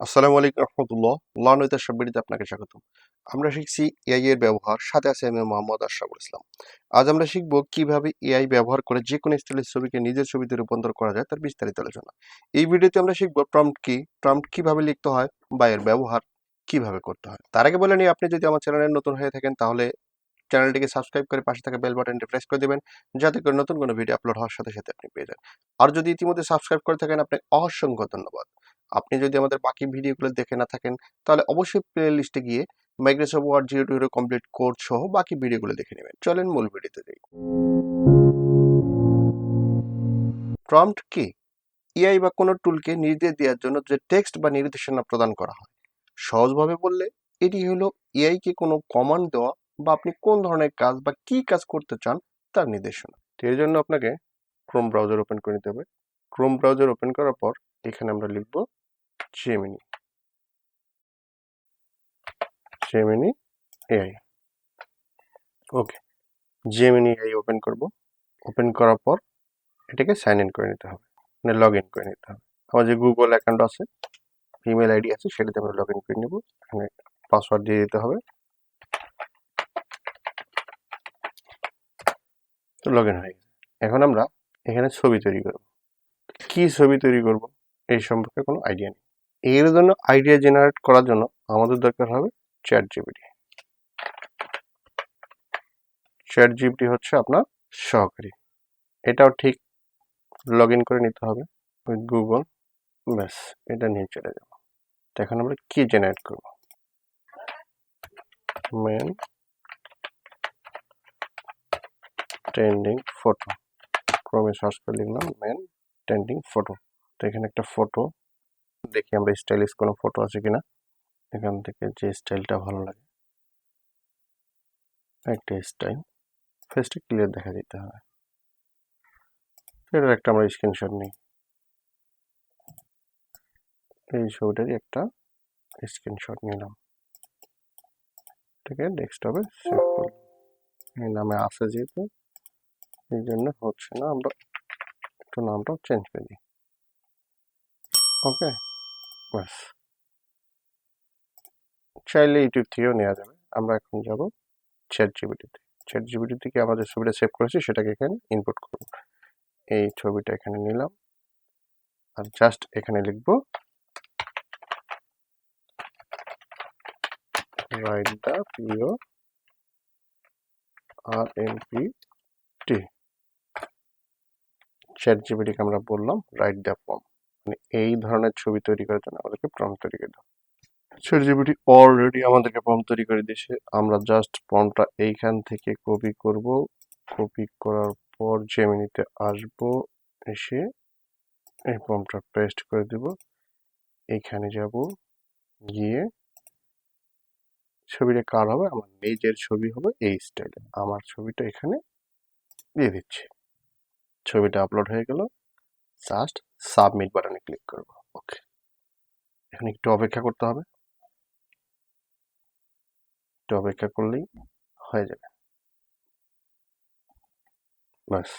আসসালামু আলাইকুম রহমতুল্লাহ। লার্নউইথ আশরাফ বিডিতে আপনাকে স্বাগতম। আমরা শিখছি এআই এর ব্যবহার, সাথে আছে আমি মোহাম্মদ আশরাফুল ইসলাম। আজ আমরা শিখব কিভাবে এআই ব্যবহার করে যে কোনো স্টাইলের ছবিকে নিজের ছবিতে রূপান্তর করা যায় তার বিস্তারিত আলোচনা। এই ভিডিওতে আমরা শিখব প্রম্পট কিভাবে লিখতে হয় বা এর ব্যবহার কিভাবে করতে হয়। তার আগে বলে নিই, আপনি যদি আমার চ্যানেলে নতুন হয়ে থাকেন তাহলে চ্যানেলটিকে সাবস্ক্রাইব করে পাশে থাকা বেল বাটনটি প্রেস করে দেবেন, যাতে করে নতুন কোনো ভিডিও আপলোড হওয়ার সাথে সাথে আপনি পেয়ে যান। আর যদি ইতিমধ্যে সাবস্ক্রাইব করে থাকেন, আপনাকে অসংখ্য ধন্যবাদ। আপনি যদি আমাদের বাকি ভিডিওগুলো দেখে না থাকেন তাহলে অবশ্যই প্লে লিস্টে গিয়ে মাইক্রোসফট ওয়ার্ড 0 কমপ্লিট কোর্স সহ বাকি ভিডিওগুলো দেখে নেবেন। চলেন মূল ভিডিওতে যাই। প্রম্পট কি? এআই বা কোনো টুলকে নির্দেশ দেওয়ার জন্য যে টেক্সট বা নির্দেশনা প্রদান করা হয়। সহজভাবে বললে এটি হলো এআই কে কোনো কমান্ড দেওয়া বা আপনি কোন ধরনের কাজ বা কি কাজ করতে চান তার নির্দেশনা। এর জন্য আপনাকে ক্রোম ব্রাউজার ওপেন করে নিতে হবে। ক্রোম ব্রাউজার ওপেন করার পর এখানে আমরা লিখব জেমিনি এআই। ওকে, জেমিনি এআই ওপেন করব। ওপেন করার পর এটাকে সাইন ইন করে নিতে হবে, মানে লগ ইন করে নিতে হবে। আমার যে গুগল অ্যাকাউন্ট আছে, ইমেল আইডি আছে, সেটাতে আমরা লগ ইন করে নেব। এখানে পাসওয়ার্ড দিয়ে দিতে হবে। তো লগ ইন হয়ে গেছে। এখন আমরা এখানে ছবি তৈরি করব। কি ছবি তৈরি করব এই সম্পর্কে কোনো আইডিয়া নেই। এর জন্য আইডিয়া জেনারেট করার জন্য আমাদের দরকার হবে চ্যাট জিপিটি। চ্যাট জিপিটি হচ্ছে আপনার সহকারী। এটাও ঠিক লগ ইন করে নিতে হবে উইথ গুগল। ব্যাস, এটা নিয়ে চলে যাব। তো এখন আমরা কি জেনারেট করব? Men trending photo. ক্রমে সার্চ করে লিখলাম মেন ট্রেন্ডিং ফটো। তো এখানে একটা ফটো দেখি আমরা স্টাইলিশ কোনো ফটো আছে কিনা। এখান থেকে যে স্টাইলটা ভালো লাগে একটা স্টাইল, ফেসটা ক্লিয়ার দেখা দিতে হবে। এটার একটা আমরা স্ক্রিনশট নিই। এই ছবিটারই একটা স্ক্রিনশট নিলাম, এটাকে ডেস্কটপে সেভ করলাম। এই নামে আছে যেহেতু এই জন্য হচ্ছে না, আমরা একটু নামটা চেঞ্জ করে দিই। ওকে, ব্যাস। চাইলে ইউটিউব থেকেও নেওয়া যাবে। আমরা এখন যাব চ্যাট জিপিটিতে। চ্যাট জিপিটি থেকে আমরা যে ছবিটা সেভ করেছি সেটাকে এখানে ইনপুট করব। এই ছবিটা এখানে নিলাম আর জাস্ট এখানে লিখব রাইট দ্য পিও RMPT। চ্যাট জিপিটিকে আমরা বললাম রাইট দ্য প্রম্পট, মানে এই ধরনের ছবি তৈরি করার জন্য আমাদেরকে প্রম্পট তৈরি করে দাও। চ্যাট জিপিটি অলরেডি আমাদেরকে প্রম্পট তৈরি করে দিয়েছে। আমরা জাস্ট প্রম্পটটা এইখান থেকে কপি করব। কপি করার পর জেমিনিতে আসব, এসে এই প্রম্পটটা পেস্ট করে দেব। এইখানে যাব, গিয়ে ছবিটা কার হবে? আমার নিজের ছবি হবে এই স্টাইলে। আমার ছবিটা এখানে দিয়ে দিচ্ছি। ছবিটা আপলোড হয়ে গেল। জাস্ট সাবমিট বাটনে ক্লিক করব। ওকে, এখন একটু অপেক্ষা করতে হবে। একটু অপেক্ষা করলেই হয়ে যাবে। বাস,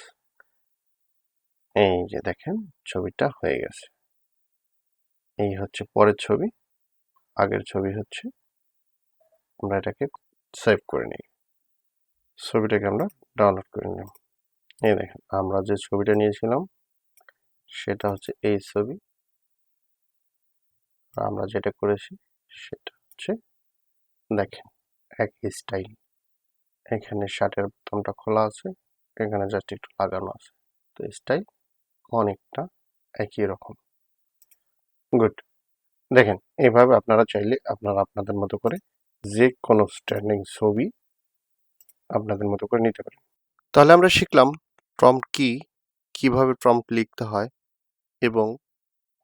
এই যে দেখেন ছবিটা হয়ে গেছে। এই হচ্ছে পরের ছবি, আগের ছবি হচ্ছে। আমরা এটাকে সেভ করে নিই। ছবিটাকে আমরা ডাউনলোড করে নিলাম। এই দেখেন আমরা যে ছবিটা নিয়েছিলাম সেটা হচ্ছে এই ছবি। আর আমরা যেটা করেছি সেটা হচ্ছে দেখেন এক স্টাইল। এখানে শার্টের বোতামটা খোলা আছে, এখানে জাস্ট একটু লাগানো আছে। তো স্টাইল অনেকটা একই রকম। গুড। দেখেন এইভাবে আপনারা চাইলে আপনারা আপনাদের মতো করে যে কোনো স্ট্যান্ডিং ছবি আপনাদের মতো করে নিতে পারেন। তাহলে আমরা শিখলাম প্রম্পট কি, কিভাবে প্রম্পট লিখতে হয় এবং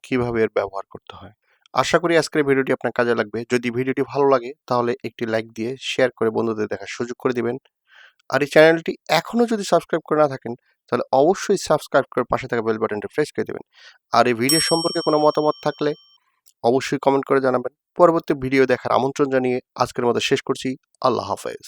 কিভাবে এর ব্যবহার করতে হয়। আশা করি আজকের ভিডিওটি আপনার কাজে লাগবে। যদি ভিডিওটি ভালো লাগে তাহলে একটি লাইক দিয়ে শেয়ার করে বন্ধুদের দেখার সুযোগ করে দিবেন। আর এই চ্যানেলটি এখনও যদি সাবস্ক্রাইব করে না থাকেন তাহলে অবশ্যই সাবস্ক্রাইব করে পাশে থাকা বেল বাটনটি প্রেস করে দেবেন। আর এই ভিডিও সম্পর্কে কোনো মতামত থাকলে অবশ্যই কমেন্ট করে জানাবেন। পরবর্তী ভিডিও দেখার আমন্ত্রণ জানিয়ে আজকের মতো শেষ করছি। আল্লাহ হাফেজ।